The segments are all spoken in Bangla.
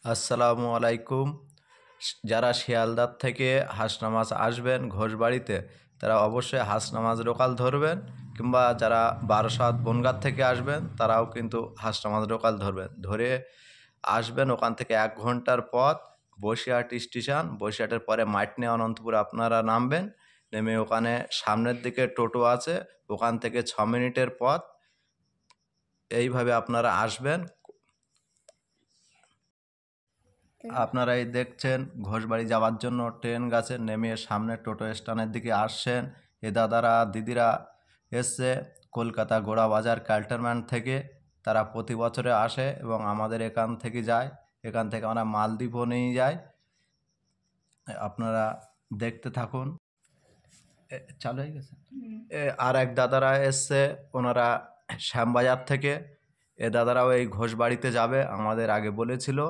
আসসালামু আলাইকুম। যারা শিয়ালদার থেকে হাসনা মাছ আসবেন ঘোষবাড়িতে, তারা অবশ্যই হাসনা মাছ লোকাল ধরবেন, কিংবা যারা বারাসাত বনগাঁ থেকে আসবেন তারাও কিন্তু হাসনা মাছ লোকাল ধরবেন। ধরে আসবেন ওখান থেকে 1 ঘন্টার পথ বসিরহাট স্টেশন। বসিরহাটের পরে মাইটনে অনন্তপুর আপনারা নামবেন। নেমে ওখানে সামনের দিকে টোটো আছে, ওখান থেকে 6 মিনিটের পথ। এইভাবে আপনারা আসবেন। আপনারাই দেখছেন ঘোষবাড়ি যাওয়ার জন্য ট্রেন গেছে, নেমে সামনে টোটো স্ট্যান্ডের দিকে আসছেন। এ দাদারা দিদিরা এসছে কলকাতা গোড়াবাজার ক্যান্টনমেন্ট থেকে। তারা প্রতি বছরে আসে এবং আমাদের এখান থেকে যায়। এখান থেকে আমরা মালদ্বীপও নিয়ে যাই। আপনারা দেখতে থাকুন। চালু হয়ে গেছে। আর এক দাদারা এসছে, ওনারা শ্যামবাজার থেকে। এ দাদারাও এই ঘোষবাড়িতে যাবে, আমাদের আগে বলেছিল।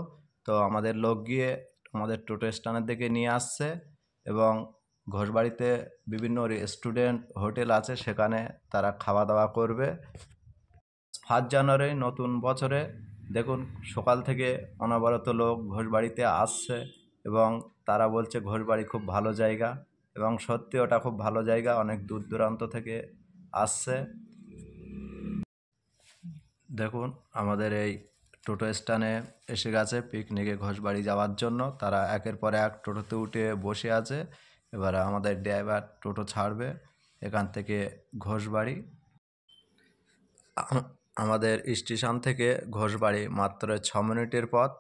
তো আমাদের লোক গিয়ে আমাদের টোটো স্ট্যান্ডের দিকে নিয়ে আসছে এবং ঘোষবাড়িতে বিভিন্ন রেস্টুরেন্ট হোটেল আছে, সেখানে তারা খাওয়া দাওয়া করবে। 1 জানুয়ারি নতুন বছরে দেখুন সকাল থেকে অনবরত লোক ঘোষবাড়িতে আসছে এবং তারা বলছে ঘোষবাড়ি খুব ভালো জায়গা, এবং সত্যি ওটা খুব ভালো জায়গা। অনেক দূর দূরান্ত থেকে আসছে। দেখুন আমাদের এই টোটো স্ট্যান্ডে এসে গেছে পিকনিকে ঘোষবাড়ি যাওয়ার জন্য। তারা একের পর এক টোটোতে উঠে বসে আছে। এবার আমাদের ড্রাইভার টোটো ছাড়বে এখান থেকে ঘোষবাড়ি। আমাদের স্টেশন থেকে ঘোষবাড়ি মাত্র 6 মিনিটের পথ।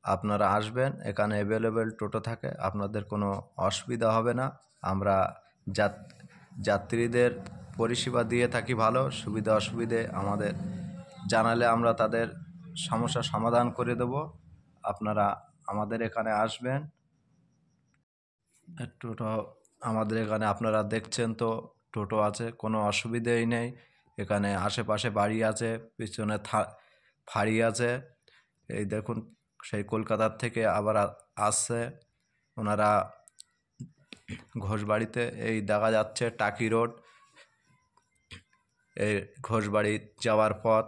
আপনারা আসবেন, এখানে অ্যাভেলেবেল টোটো থাকে, আপনাদের কোনো অসুবিধা হবে না। আমরা যাত্রীদের পরিষেবা দিয়ে থাকি ভালো। সুবিধা অসুবিধে আমাদের জানালে আমরা তাদের সমস্যার সমাধান করে দেব। আপনারা আমাদের এখানে আসবেন। টোটো আমাদের এখানে আপনারা দেখছেন তো টোটো আছে, কোনো অসুবিধেই নেই। এখানে আশেপাশে বাড়ি আছে, পিছনে ফাঁড়ি আছে। এই দেখুন সেই কলকাতার থেকে আবার আসছে ওনারা ঘোষবাড়িতে। এই দেখা যাচ্ছে টাকি রোড, এই ঘোষবাড়ি যাওয়ার পথ।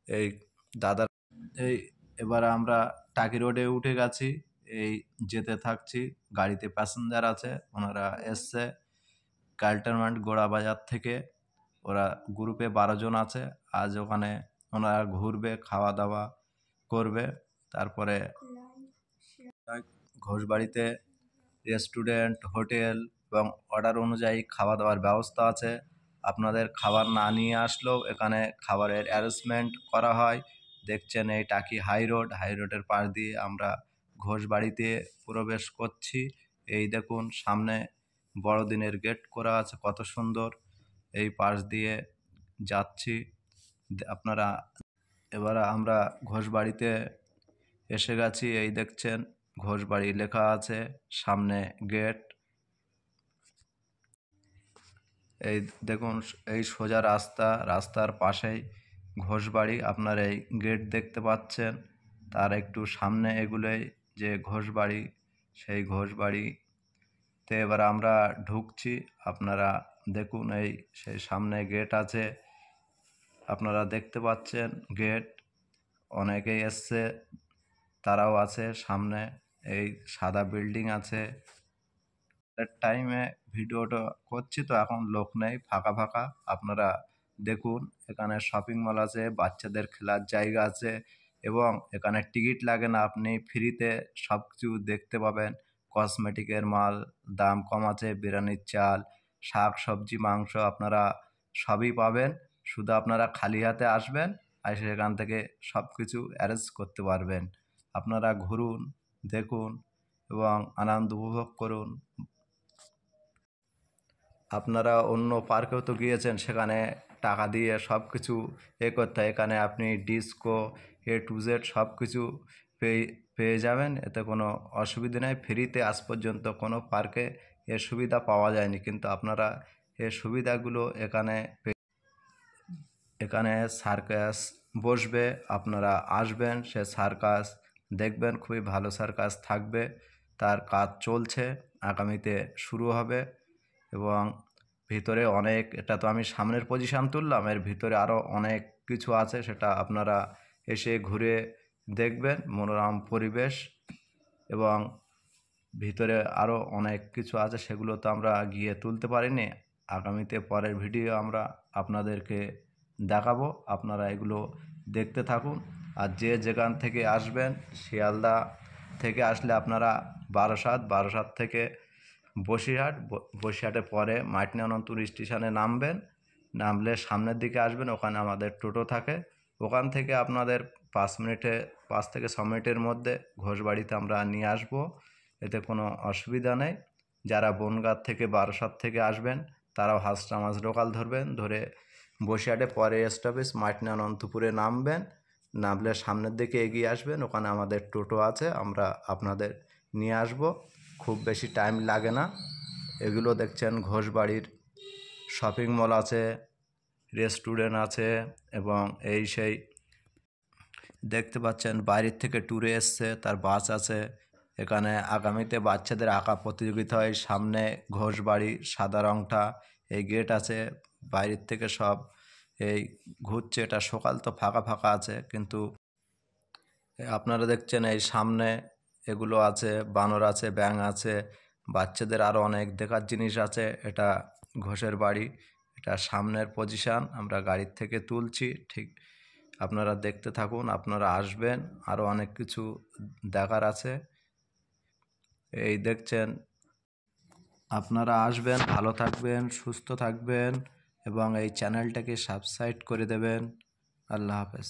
এই দাদা এই এবার আমরা টাকি রোডে উঠে গেছি, এই যেতে থাকছি। গাড়িতে প্যাসেঞ্জার আছে, ওনারা এসছে ক্যান্টনমেন্ট গোড়াবাজার থেকে। ওরা গ্রুপে 12 জন আছে। আজ ওখানে ওনারা ঘুরবে, খাওয়া দাওয়া করবে। তারপরে ঘোষবাড়িতে রেস্টুরেন্ট হোটেল এবং অর্ডার অনুযায়ী খাওয়া দাওয়ার ব্যবস্থা আছে। আপনাদের খাবার না নিয়ে আসলেও এখানে খাবারের অ্যারেঞ্জমেন্ট করা হয়। দেখছেন এই টাকি হাই রোডের পাশ দিয়ে আমরা ঘোষবাড়িতে প্রবেশ করছি। এই দেখুন সামনে বড়দিনের গেট করা আছে, কত সুন্দর। এই পাশ দিয়ে যাচ্ছি আপনারা। এবার আমরা ঘোষবাড়িতে এসে গেছি। এই দেখছেন ঘোষবাড়ি লেখা আছে, সামনে গেট। এই দেখুন এই সোজা রাস্তার পাশেই ঘোষবাড়ি। আপনার এই গেট দেখতে পাচ্ছেন, তার একটু সামনে এগুলোই যে ঘোষবাড়ি, সেই ঘোষবাড়িতে এবার আমরা ঢুকছি। আপনারা দেখুন এই সেই সামনে গেট আছে, আপনারা দেখতে পাচ্ছেন গেট। অনেকেই এসছে, তারাও আছে সামনে। এই সাদা বিল্ডিং আছে। টাইমে ভিডিওটা করছি তো এখন লোক নেই, ফাঁকা ফাঁকা। আপনারা দেখুন এখানে শপিং মল আছে, বাচ্চাদের খেলার জায়গা আছে এবং এখানে টিকিট লাগে না, আপনি ফ্রিতে সব কিছু দেখতে পাবেন। কসমেটিকের মাল দাম কম আছে, বিরিয়ানির চাল, শাক সবজি মাংস আপনারা সবই পাবেন। শুধু আপনারা খালি হাতে আসবেন, আর সেখান থেকে সব কিছু অ্যারেঞ্জ করতে পারবেন। আপনারা ঘুরুন, দেখুন এবং আনন্দ উপভোগ করুন। আপনারা অন্য পার্কেও তো গিয়েছেন, সেখানে টাকা দিয়ে সব কিছু করতে হয়। এখানে আপনি ডিস্কো টু জেড সব কিছু পেয়ে যাবেন, এতে কোনো অসুবিধা নেই। ফ্রিতে আজ পর্যন্ত কোনো পার্কে এর সুবিধা পাওয়া যায়নি, কিন্তু আপনারা এর সুবিধাগুলো এখানে সার্কাস বসবে, আপনারা আসবেন, সে সার্কাস দেখবেন। খুবই ভালো সার্কাস থাকবে, তার কাজ চলছে, আগামীতে শুরু হবে। এবং ভিতরে অনেক, এটা তো আমি সামনের পজিশান তুললাম, এর ভিতরে আরও অনেক কিছু আছে, সেটা আপনারা এসে ঘুরে দেখবেন মনোরম পরিবেশ, এবং ভিতরে আরও অনেক কিছু আছে, সেগুলো তো আমরা গিয়ে তুলতে পারিনি। আগামীতে পরের ভিডিও আমরা আপনাদেরকে দেখাবো, আপনারা এগুলো দেখতে থাকুন। আর যে যেখান থেকে আসবেন, শিয়ালদা থেকে আসলে আপনারা বারাসাত থেকে বসিরহাট, বসিরহাটের পরে মাইটনে অনন্তপুর স্টেশনে নামবেন। নামলে সামনের দিকে আসবেন, ওখানে আমাদের টোটো থাকে। ওখান থেকে আপনাদের 5 থেকে 6 মিনিটের মধ্যে ঘোষবাড়িতে আমরা নিয়ে আসবো, এতে কোনো অসুবিধা নেই। যারা বনগাঁ থেকে বারাসাত থেকে আসবেন তারাও হাঁসরামাজ লোকাল ধরবেন, ধরে বসিরহাটে পরে স্টপেজ মাইটনে অনন্তপুরে নামবেন। নামলে সামনের দিকে এগিয়ে আসবেন, ওখানে আমাদের টোটো আছে, আমরা আপনাদের নিয়ে আসব। খুব বেশি টাইম লাগে না। এগুলো দেখছেন ঘোষবাড়ির শপিং মল আছে, রেস্টুরেন্ট আছে, এবং এই সেই দেখতে পাচ্ছেন বাইরের থেকে ট্যুরে এসছে, তার বাস আছে। এখানে আগামীতে বাচ্চাদের আঁকা প্রতিযোগিতা হয়, সামনে ঘোষবাড়ি সাদা রংটা, এই গেট আছে। বাইরের থেকে সব এই ঘুরছে, এটা সকাল তো ফাঁকা ফাঁকা আছে, কিন্তু আপনারা দেখছেন এই সামনে এগুলো আছে, বানর আছে, ব্যাঙ আছে, বাচ্চাদের আরও অনেক দেখার জিনিস আছে। এটা ঘোষের বাড়ি, এটা সামনের পজিশান, আমরা গাড়ির থেকে তুলছি। ঠিক আপনারা দেখতে থাকুন, আপনারা আসবেন, আরও অনেক কিছু দেখার আছে। এই দেখছেন, আপনারা আসবেন, ভালো থাকবেন, সুস্থ থাকবেন, এবং এই চ্যানেলটাকে সাবস্ক্রাইব করে দেবেন। আল্লাহ হাফেজ।